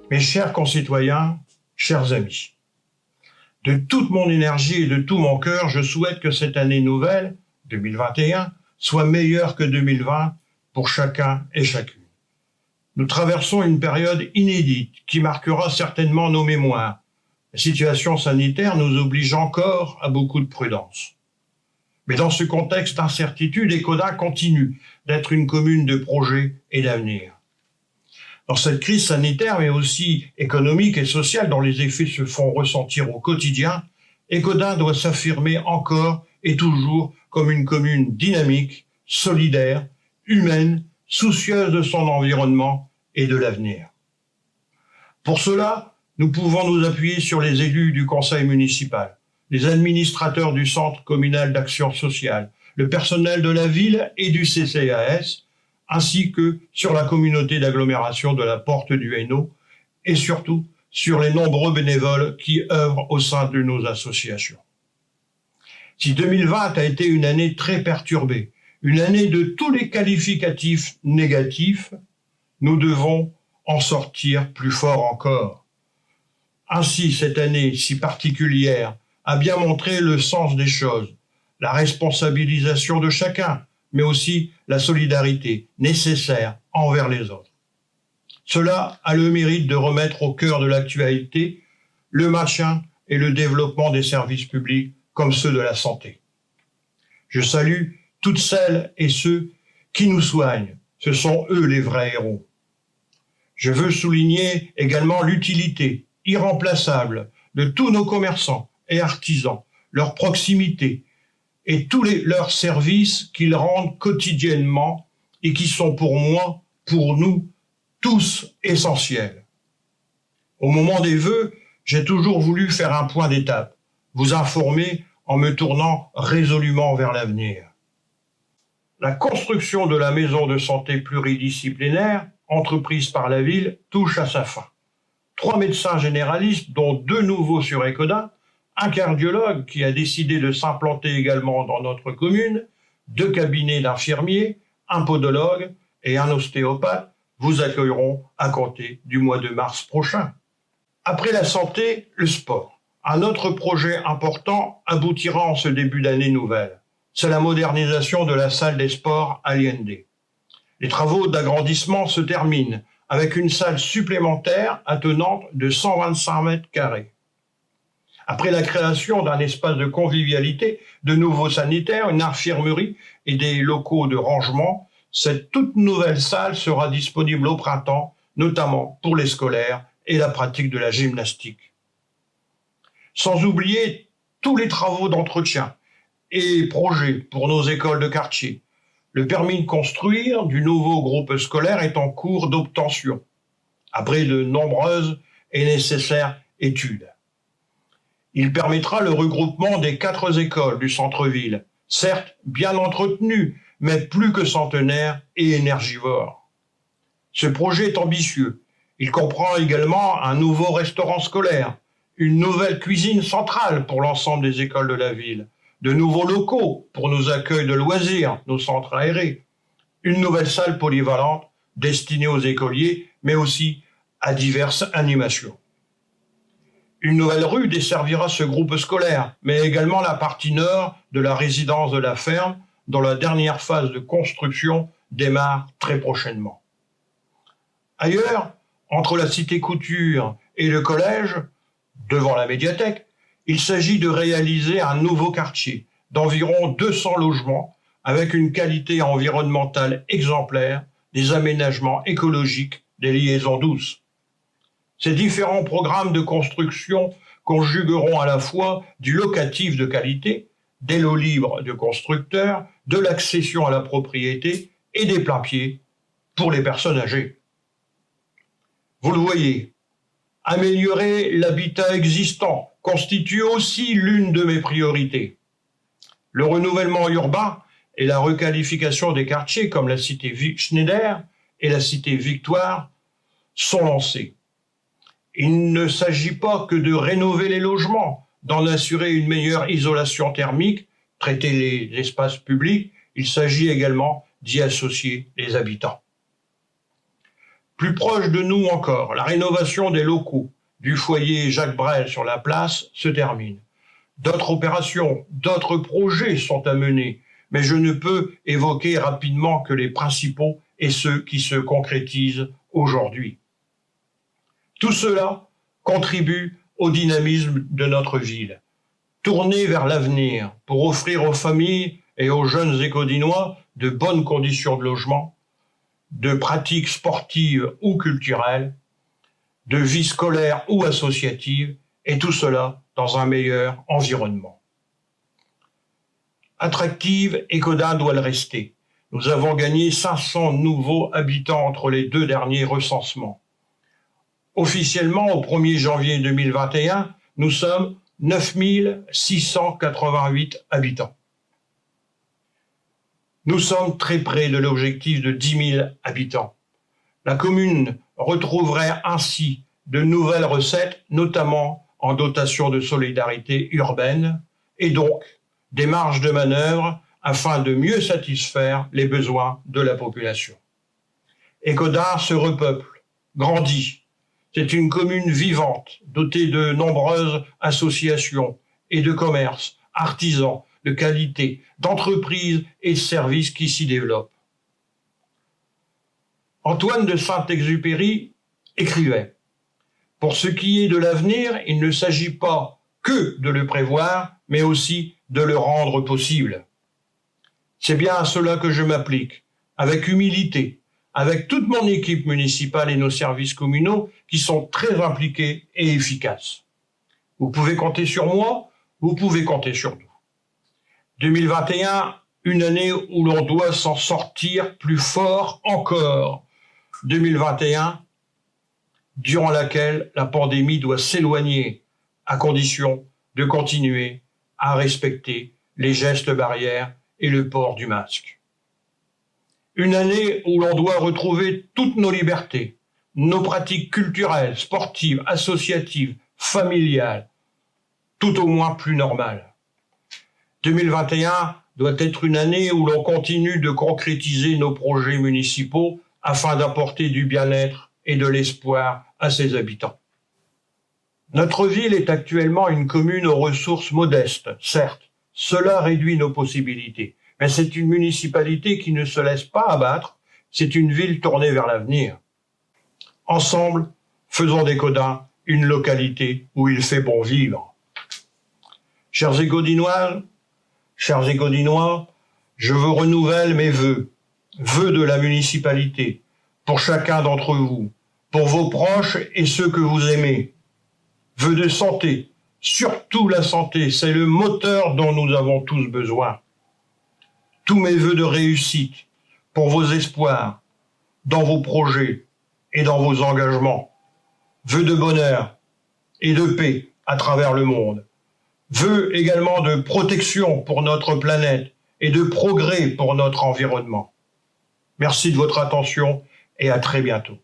Mes chers concitoyens, chers amis, de toute mon énergie et de tout mon cœur, je souhaite que cette année nouvelle, 2021, soit meilleure que 2020 pour chacun et chacune. Nous traversons une période inédite qui marquera certainement nos mémoires. La situation sanitaire nous oblige encore à beaucoup de prudence. Mais dans ce contexte d'incertitude, Escoda continue d'être une commune de projet et d'avenir. Dans cette crise sanitaire, mais aussi économique et sociale dont les effets se font ressentir au quotidien, Escoda doit s'affirmer encore et toujours comme une commune dynamique, solidaire, humaine, soucieuse de son environnement et de l'avenir. Pour cela, nous pouvons nous appuyer sur les élus du conseil municipal, les administrateurs du centre communal d'action sociale, le personnel de la ville et du CCAS, ainsi que sur la communauté d'agglomération de la Porte du Hainaut et surtout sur les nombreux bénévoles qui œuvrent au sein de nos associations. Si 2020 a été une année très perturbée, une année de tous les qualificatifs négatifs, nous devons en sortir plus fort encore. Ainsi, cette année si particulière a bien montré le sens des choses, la responsabilisation de chacun, mais aussi la solidarité nécessaire envers les autres. Cela a le mérite de remettre au cœur de l'actualité le maintien et le développement des services publics comme ceux de la santé. Je salue toutes celles et ceux qui nous soignent. Ce sont eux les vrais héros. Je veux souligner également l'utilité irremplaçable de tous nos commerçants et artisans, leur proximité et tous leurs services qu'ils rendent quotidiennement et qui sont pour moi, pour nous, tous essentiels. Au moment des vœux, j'ai toujours voulu faire un point d'étape, vous informer en me tournant résolument vers l'avenir. La construction de la maison de santé pluridisciplinaire, entreprise par la ville, touche à sa fin. 3 médecins généralistes, dont 2 nouveaux sur Escoda, un cardiologue qui a décidé de s'implanter également dans notre commune, 2 cabinets d'infirmiers, un podologue et un ostéopathe vous accueilleront à compter du mois de mars prochain. Après la santé, le sport. Un autre projet important aboutira en ce début d'année nouvelle. C'est la modernisation de la salle des sports Allende. Les travaux d'agrandissement se terminent avec une salle supplémentaire attenante de 125 mètres carrés. Après la création d'un espace de convivialité, de nouveaux sanitaires, une infirmerie et des locaux de rangement, cette toute nouvelle salle sera disponible au printemps, notamment pour les scolaires et la pratique de la gymnastique. Sans oublier tous les travaux d'entretien et projets pour nos écoles de quartier. Le permis de construire du nouveau groupe scolaire est en cours d'obtention, après de nombreuses et nécessaires études. Il permettra le regroupement des 4 écoles du centre-ville, certes bien entretenues, mais plus que centenaires et énergivores. Ce projet est ambitieux. Il comprend également un nouveau restaurant scolaire, une nouvelle cuisine centrale pour l'ensemble des écoles de la ville, de nouveaux locaux pour nos accueils de loisirs, nos centres aérés, une nouvelle salle polyvalente destinée aux écoliers, mais aussi à diverses animations. Une nouvelle rue desservira ce groupe scolaire, mais également la partie nord de la résidence de la ferme, dont la dernière phase de construction démarre très prochainement. Ailleurs, entre la cité Couture et le collège, devant la médiathèque, il s'agit de réaliser un nouveau quartier d'environ 200 logements avec une qualité environnementale exemplaire, des aménagements écologiques, des liaisons douces. Ces différents programmes de construction conjugueront à la fois du locatif de qualité, des lots libres de constructeurs, de l'accession à la propriété et des plain-pieds pour les personnes âgées. Vous le voyez, améliorer l'habitat existant constitue aussi l'une de mes priorités. Le renouvellement urbain et la requalification des quartiers comme la cité Schneider et la cité Victoire sont lancés. Il ne s'agit pas que de rénover les logements, d'en assurer une meilleure isolation thermique, traiter les espaces publics, il s'agit également d'y associer les habitants. Plus proche de nous encore, la rénovation des locaux du foyer Jacques Brel sur la place se termine. D'autres opérations, d'autres projets sont à mener, mais je ne peux évoquer rapidement que les principaux et ceux qui se concrétisent aujourd'hui. Tout cela contribue au dynamisme de notre ville. Tourner vers l'avenir pour offrir aux familles et aux jeunes Écaudinois de bonnes conditions de logement, de pratiques sportives ou culturelles, de vie scolaire ou associative, et tout cela dans un meilleur environnement. Attractive, Écaudin doit le rester. Nous avons gagné 500 nouveaux habitants entre les deux derniers recensements. Officiellement, au 1er janvier 2021, nous sommes 9 688 habitants. Nous sommes très près de l'objectif de 10 000 habitants. La commune retrouverait ainsi de nouvelles recettes, notamment en dotation de solidarité urbaine, et donc des marges de manœuvre afin de mieux satisfaire les besoins de la population. Écaudin se repeuple, grandit. C'est une commune vivante, dotée de nombreuses associations et de commerces, artisans, de qualité, d'entreprises et de services qui s'y développent. Antoine de Saint-Exupéry écrivait « Pour ce qui est de l'avenir, il ne s'agit pas que de le prévoir, mais aussi de le rendre possible. » C'est bien à cela que je m'applique, avec humilité, avec toute mon équipe municipale et nos services communaux qui sont très impliqués et efficaces. Vous pouvez compter sur moi, vous pouvez compter sur nous. 2021, une année où l'on doit s'en sortir plus fort encore. 2021, durant laquelle la pandémie doit s'éloigner, à condition de continuer à respecter les gestes barrières et le port du masque. Une année où l'on doit retrouver toutes nos libertés, nos pratiques culturelles, sportives, associatives, familiales, tout au moins plus normales. 2021 doit être une année où l'on continue de concrétiser nos projets municipaux afin d'apporter du bien-être et de l'espoir à ses habitants. Notre ville est actuellement une commune aux ressources modestes, certes, cela réduit nos possibilités, mais c'est une municipalité qui ne se laisse pas abattre, c'est une ville tournée vers l'avenir. Ensemble, faisons d'Écaudin une localité où il fait bon vivre. Chers Écaudinoises, chers Écaudinois, je vous renouvelle mes vœux de la municipalité, pour chacun d'entre vous, pour vos proches et ceux que vous aimez. Vœux de santé, surtout la santé, c'est le moteur dont nous avons tous besoin. Tous mes vœux de réussite pour vos espoirs, dans vos projets et dans vos engagements. Vœux de bonheur et de paix à travers le monde. Vœux également de protection pour notre planète et de progrès pour notre environnement. Merci de votre attention et à très bientôt.